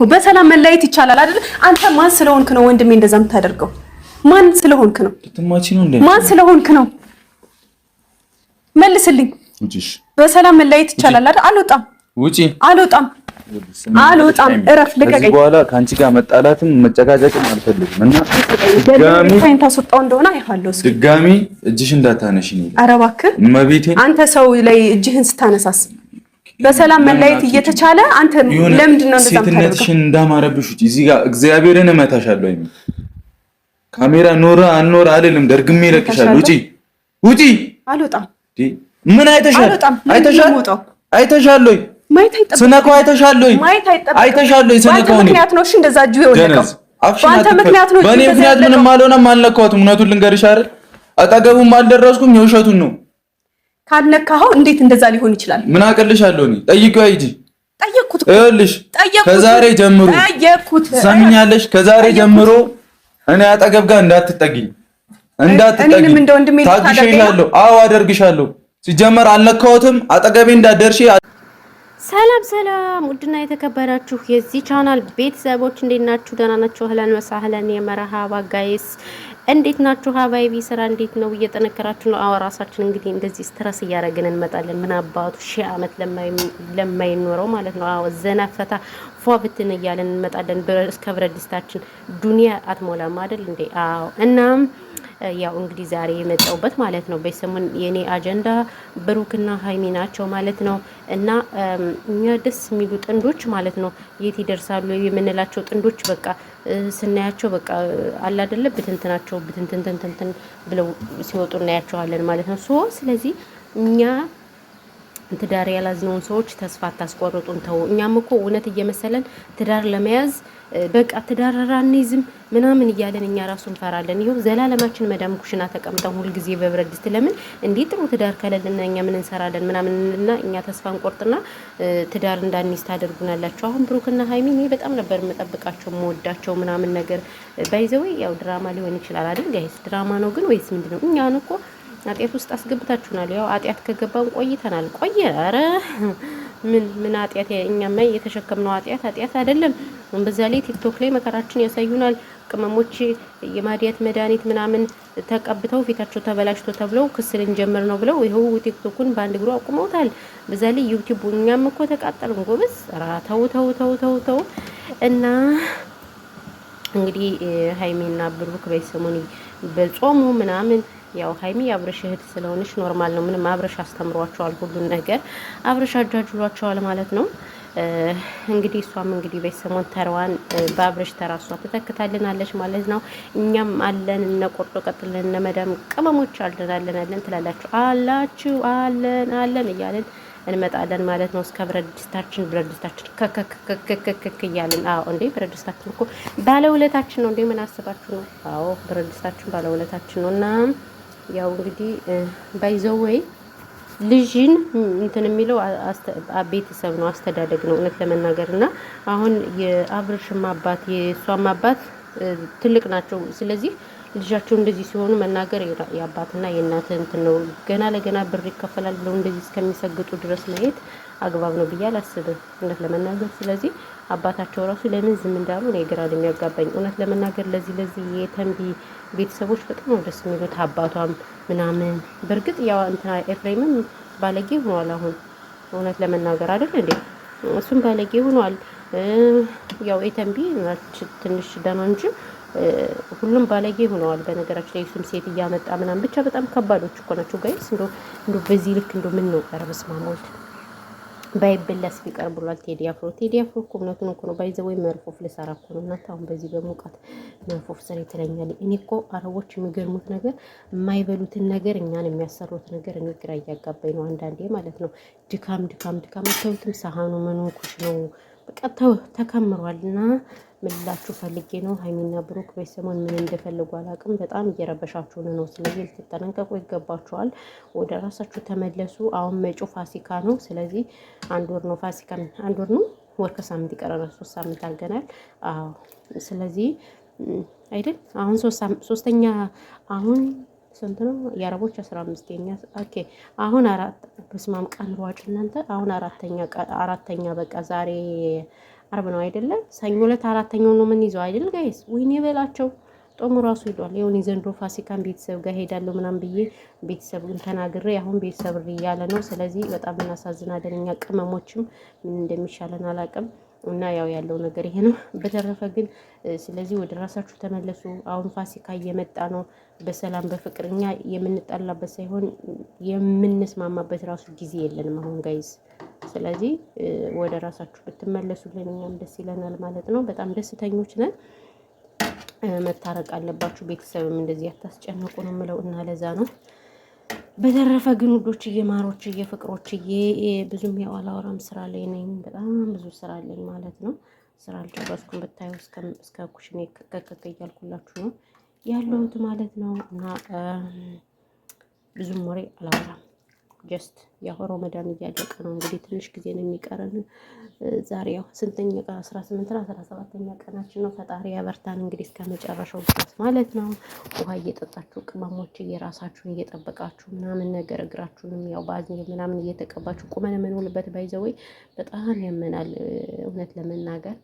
በሰላም መለያየት ይቻላል አይደል? አንተ ማን ስለሆንክ ነው ወንድሜ እንደዛ የምታደርገው? ማን ስለሆንክ ነው? ማን ስለሆንክ ነው? መልስልኝ። በሰላም መለያየት ይቻላል አይደል? አልወጣም። ውጪ። አልወጣም። እረፍ፣ ልቀቀኝ። ከዚህ በኋላ ካንቺ ጋር መጣላትም መጨቃጨቅም አልፈልግም እና ድጋሚ ታስወጣው እንደሆነ አይሃለሁ። ድጋሚ እጅሽ እንዳታነሺ ነው። ኧረ እባክህ መቤቴ፣ አንተ ሰው ላይ እጅህን ስታነሳስ በሰላም መለያየት እየተቻለ አንተ ለምንድን ነው እንደዛ የምታደርገው? ሴትነትሽን እንዳማረብሽ ውጪ። እዚህ ጋር እግዚአብሔርን እመታሻለሁ። አይደል ካሜራ ኖራ አኖራ አይደለም ደርግሜ እለቅሻለሁ። ውጪ፣ ውጪ። አልወጣም። ምን አይተሻል? አይተሻል ወይ? ስነካው አይተሻል ወይ? አይተሻል ወይ? ስነካው ምክንያት ነው። እሺ እንደዛ እጁ የወደቀው በአንተ ምክንያት ነው። በእኔ ምክንያት ምንም አልሆነም። አልነካሁትም። እውነቱን ልንገርሽ አይደል አጠገቡም አልደረስኩም። የውሸቱን ነው። ካልነካኸው እንዴት እንደዛ ሊሆን ይችላል? ምን አቀልሻለሁ? እኔ ጠይቀው አይጂ ጠየቅኩት። ይኸውልሽ ከዛሬ ጀምሮ ጠየቅኩት። ሰምኛለሽ? ከዛሬ ጀምሮ እኔ አጠገብ ጋር እንዳትጠጊኝ። እኔንም እንደ ወንድሜ ታደርጋለህ? አዎ አደርግሻለሁ። ሲጀመር አልነካሁትም። አጠገቤ እንዳትደርሺ። ሰላም ሰላም፣ ውድና የተከበራችሁ የዚህ ቻናል ቤተሰቦች እንዴት ናችሁ? ደህና ናችሁ? አህለን ወሰህለን የመርሃባ ጋይስ እንዴት ናችሁ? ሀባይቢ ስራ እንዴት ነው? እየጠነከራችሁ ነው? አዎ ራሳችን እንግዲህ እንደዚህ ስትረስ እያደረግን እንመጣለን። ምን አባቱ ሺህ ዓመት ለማይኖረው ማለት ነው። አዎ ዘና ፈታ ፏ ብትን እያለን እንመጣለን። እስከ ብረት ድስታችን ዱንያ አትሞላም አይደል እንዴ? አዎ እናም ያው እንግዲህ ዛሬ የመጣውበት ማለት ነው በሰሞን የኔ አጀንዳ ብሩክና ሃይሚ ናቸው ማለት ነው። እና እኛ ደስ የሚሉ ጥንዶች ማለት ነው የት ይደርሳሉ የምንላቸው ጥንዶች በቃ ስናያቸው በቃ አላ አይደለ ብትንትናቸው ብትንትን ብለው ሲወጡ እናያቸዋለን ማለት ነው። ስለዚህ እኛ ትዳር ያላዝነውን ሰዎች ተስፋ አታስቆርጡን ተው። እኛም እኮ እውነት እየመሰለን ትዳር ለመያዝ በቃ ትዳራራኒዝም ምናምን እያለን እኛ ራሱ እንፈራለን። ይሄው ዘላለማችን መዳም ኩሽና ተቀምጠን ሁሉ ጊዜ በብረት ድስት ለምን እንዴ ጥሩ ትዳር ከሌለና እኛ ምን እንሰራለን ምናምንና እኛ ተስፋ እንቆርጥና ትዳር እንዳንይዝ ታደርጉናላችሁ። አሁን ብሩክና ሃይሚ እኔ በጣም ነበር የምጠብቃቸው የምወዳቸው ምናምን ነገር ባይዘው ያው ድራማ ሊሆን ይችላል አይደል ጋይስ? ድራማ ነው ግን ወይስ ምንድነው? እኛን እኮ አጥያት ውስጥ አስገብታችሁናል። ያው አጥያት ከገባን ቆይተናል። ኧረ ምን አጥያት? እኛማ የተሸከምነው አጥያት አይደለም። በዛ ላይ ቲክቶክ ላይ መከራችን ያሳዩናል። ቅመሞች የማዲያት መድኃኒት ምናምን ተቀብተው ፊታቸው ተበላሽቶ ተብለው ክስ ልንጀምር ነው ብለው ይሄው ቲክቶኩን በአንድ እግሩ አቁመውታል። በዛ ላይ ዩቲዩብ እኛም እኮ ተቃጠልን ጎበዝ። ኧረ ተው እና እንግዲህ ሃይሚና ብሩክ በሰሞኑ በጾሙ ምናምን ያው ሃይሚ አብረሽ እህት ስለሆነች ኖርማል ነው። ምንም አብረሽ አስተምሯቸዋል፣ ሁሉን ነገር አብረሽ አጃጅሏቸዋል ማለት ነው። እንግዲህ እሷም እንግዲህ በሰሞን ተራዋን በአብረሽ ተራሷ ተተክታልናለች ማለት ነው። እኛም አለን እነ ቆርጦ ቀጥለን እነ መዳም ቅመሞች አለን ትላላችሁ አለን እያለን እንመጣለን ማለት ነው። እስከ ብረት ድስታችን ከከከከከከ እያለን አዎ እንዴ ብረት ድስታችን እኮ ባለውለታችን ነው እንዴ ምን አስባችሁ ነው? አዎ ብረት ድስታችን ባለውለታችን ነው። እና ያው እንግዲህ ባይዘወይ ልጅን እንትን የሚለው ቤተሰብ ነው አስተዳደግ ነው እውነት ለመናገርና አሁን የአብርሽም አባት የሷም አባት ትልቅ ናቸው። ስለዚህ ልጃቸው እንደዚህ ሲሆኑ መናገር የአባትና የእናት እንትን ነው። ገና ለገና ብር ይከፈላል ብለው እንደዚህ እስከሚሰግጡ ድረስ ማየት አግባብ ነው ብዬ አላስብም እውነት ለመናገር። ስለዚህ አባታቸው ራሱ ለምን ዝም እንዳሉ ነው ግራ የሚያጋባኝ እውነት ለመናገር። ለዚህ የተንቢ ቤተሰቦች በጣም ነው ደስ የሚሉት አባቷም ምናምን። በርግጥ ያው እንትና ኤፍሬምም ባለጌ ሆኗል አሁን እውነት ለመናገር አይደል እንዴ? እሱም ባለጌ ሆኗል። ያው የተንቢ ትንሽ ደህና እንጂ ሁሉም ባለጌ ሆነዋል። በነገራችን ላይ እሱም ሴት እያመጣ ምናምን ብቻ በጣም ከባዶች እኮ ናቸው ጋይስ። እንዶ በዚህ ልክ ምን ነው ቀረበስ ማሞልት ባይበላስ ቢቀር ብሏል ቴዲ አፍሮ እኮ እውነቱን እኮ ነው። ባይዘው መርፎፍ ልሰራ እኮ ነው እናንተ አሁን በዚህ በሙቀት መርፎፍ ስራ ይተለኛል። እኔ እኮ አረቦች የሚገርሙት ነገር የማይበሉትን ነገር እኛን የሚያሰሩት ነገር እኔ ግራ እያጋባኝ ነው አንዳንዴ ማለት ነው። ድካም ተውትም ሳህኑ ምኑ ኩሽ ነው በቃ ተከምሯልና ምላችሁ ፈልጌ ነው። ሃይሚና ብሩክ በሰሞን ምን እንደፈልጉ አላውቅም። በጣም እየረበሻችሁ ነው። ስለዚህ ልትጠነቀቁ ይገባችኋል። ወደ ራሳችሁ ተመለሱ። አሁን መጪው ፋሲካ ነው። ስለዚህ አንድ ወር ነው ፋሲካ፣ አንድ ወር ነው ወር ከሳምንት ይቀረናል። 3 ሳምንት አልገናል። አዎ ስለዚህ አይደል አሁን ሶስተኛ አሁን ስንት ነው የአረቦች 15ኛ ኦኬ አሁን 4 በስማም ቀን ሯጭ እናንተ አሁን አራተኛ በቃ ዛሬ አርብ ነው አይደለ? ሰኞ ዕለት አራተኛው ነው ምን ይዘው አይደል ጋይስ? ወይኔ በላቸው ጦሙ ራሱ ሄዷል። የሆነ ዘንድሮ ፋሲካን ቤተሰብ ጋር ሄዳለሁ ምናምን ብዬ ቤተሰቡን ተናግሬ አሁን ቤተሰብ እያለ ነው። ስለዚህ በጣም እናሳዝናለን። እኛ ቅመሞችም ምን እንደሚሻለን አላውቅም። እና ያው ያለው ነገር ይሄ ነው። በተረፈ ግን ስለዚህ ወደ ራሳችሁ ተመለሱ። አሁን ፋሲካ እየመጣ ነው። በሰላም በፍቅር እኛ የምንጣላበት ሳይሆን የምንስማማበት ራሱ ጊዜ የለንም አሁን ጋይዝ። ስለዚህ ወደ ራሳችሁ ብትመለሱልን እኛም ደስ ይለናል ማለት ነው። በጣም ደስተኞች ነን። መታረቅ አለባችሁ። ቤተሰብም እንደዚህ አታስጨንቁ ነው የምለው እና ለዛ ነው። በተረፈ ግን ውዶችዬ፣ ማሮችዬ፣ ፍቅሮችዬ ብዙም ያው አላወራም ስራ ላይ ነኝ። በጣም ብዙ ስራ አለኝ ማለት ነው። ስራ አልጨረስኩም ብታዩ እስከ ኩሽኔ ከከከ እያልኩላችሁ ነው ያለሁት ማለት ነው። እና ብዙም ወሬ አላወራም። ጀስት ያው ረመዳን እያለቀ ነው እንግዲህ ትንሽ ጊዜ ነው የሚቀረን። ዛሬ ያው ስንተኛ ቀን 18 እና 17ኛ ቀናችን ነው። ፈጣሪ ያበርታን እንግዲህ እስከ መጨረሻው ድረስ ማለት ነው። ውሃ እየጠጣችሁ ቅመሞች እየራሳችሁን እየጠበቃችሁ ምናምን ነገር እግራችሁንም ያው ባዝኝ ምናምን እየተቀባችሁ ቁመን የምንውልበት ባይዘወይ በጣም ያመናል እውነት ለመናገር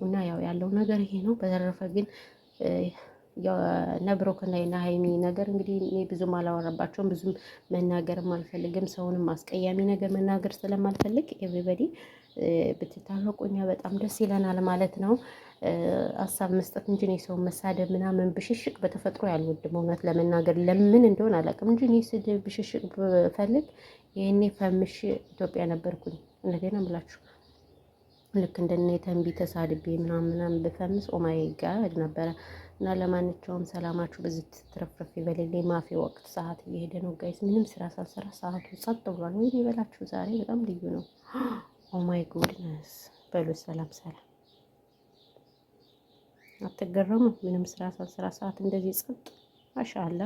እና ያው ያለው ነገር ይሄ ነው። በተረፈ ግን የነብሮክና የናሃይሚ ነገር እንግዲህ እኔ ብዙም አላወራባቸውም። ብዙም መናገርም አልፈልግም። ሰውንም አስቀያሚ ነገር መናገር ስለማልፈልግ ኤቭሪባዲ ብትታረቁኛ በጣም ደስ ይለናል ማለት ነው። ሀሳብ መስጠት እንጂ እኔ ሰው መሳደብ ምናምን ብሽሽቅ በተፈጥሮ ያልወድም እውነት ለመናገር ለምን እንደሆነ አላውቅም እንጂ እኔ ስድብ ብሽሽቅ ብፈልግ ይሄኔ ፈምሽ ኢትዮጵያ ነበርኩኝ። እንደገና ብላችሁ ልክ እንደነ ተንቢ ተሳድቤ ምናምን ብፈምስ ኦማይ ጋድ ነበረ። እና ለማንኛውም ሰላማችሁ በዚህ ትረፍረፍ ይበልልኝ። ማፊ ወቅት ሰዓት እየሄደ ነው ጋይስ። ምንም ስራ ሳልሰራ ሰዓቱ ጸጥ ብሏል። ወይ ይበላችሁ ዛሬ በጣም ልዩ ነው። ኦማይ ጉድነስ በሉ ሰላም ሰላም። አትገረሙ? ምንም ስራ ሳልሰራ ሰዓት እንደዚህ ጸጥ ማሻአላ